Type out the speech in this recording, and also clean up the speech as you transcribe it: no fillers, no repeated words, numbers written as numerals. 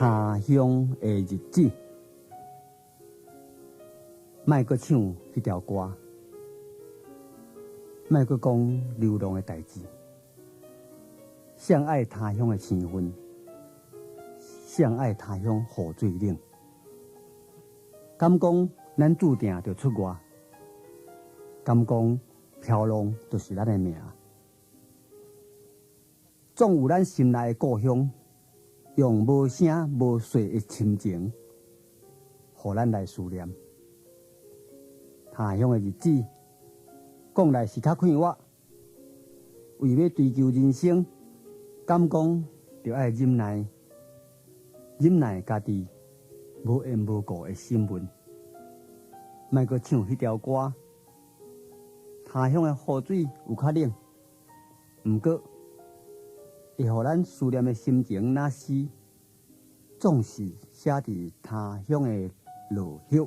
他乡的日子，莫阁唱迄条歌，莫阁讲流浪的代志。上爱他乡的青春，上爱他乡雨水冷。敢讲咱注定着出外？敢讲飘浪就是咱的命？总有咱心内的故乡，用无声无息的亲情，互咱来思念。他乡的日子，讲来是较快活，为要追求人生，敢讲着爱忍耐，忍耐家己无缘无故的心闷，莫阁唱迄条歌。他乡的雨水有较冷，毋过会互咱思念的心情若是，总是写伫他乡的落叶。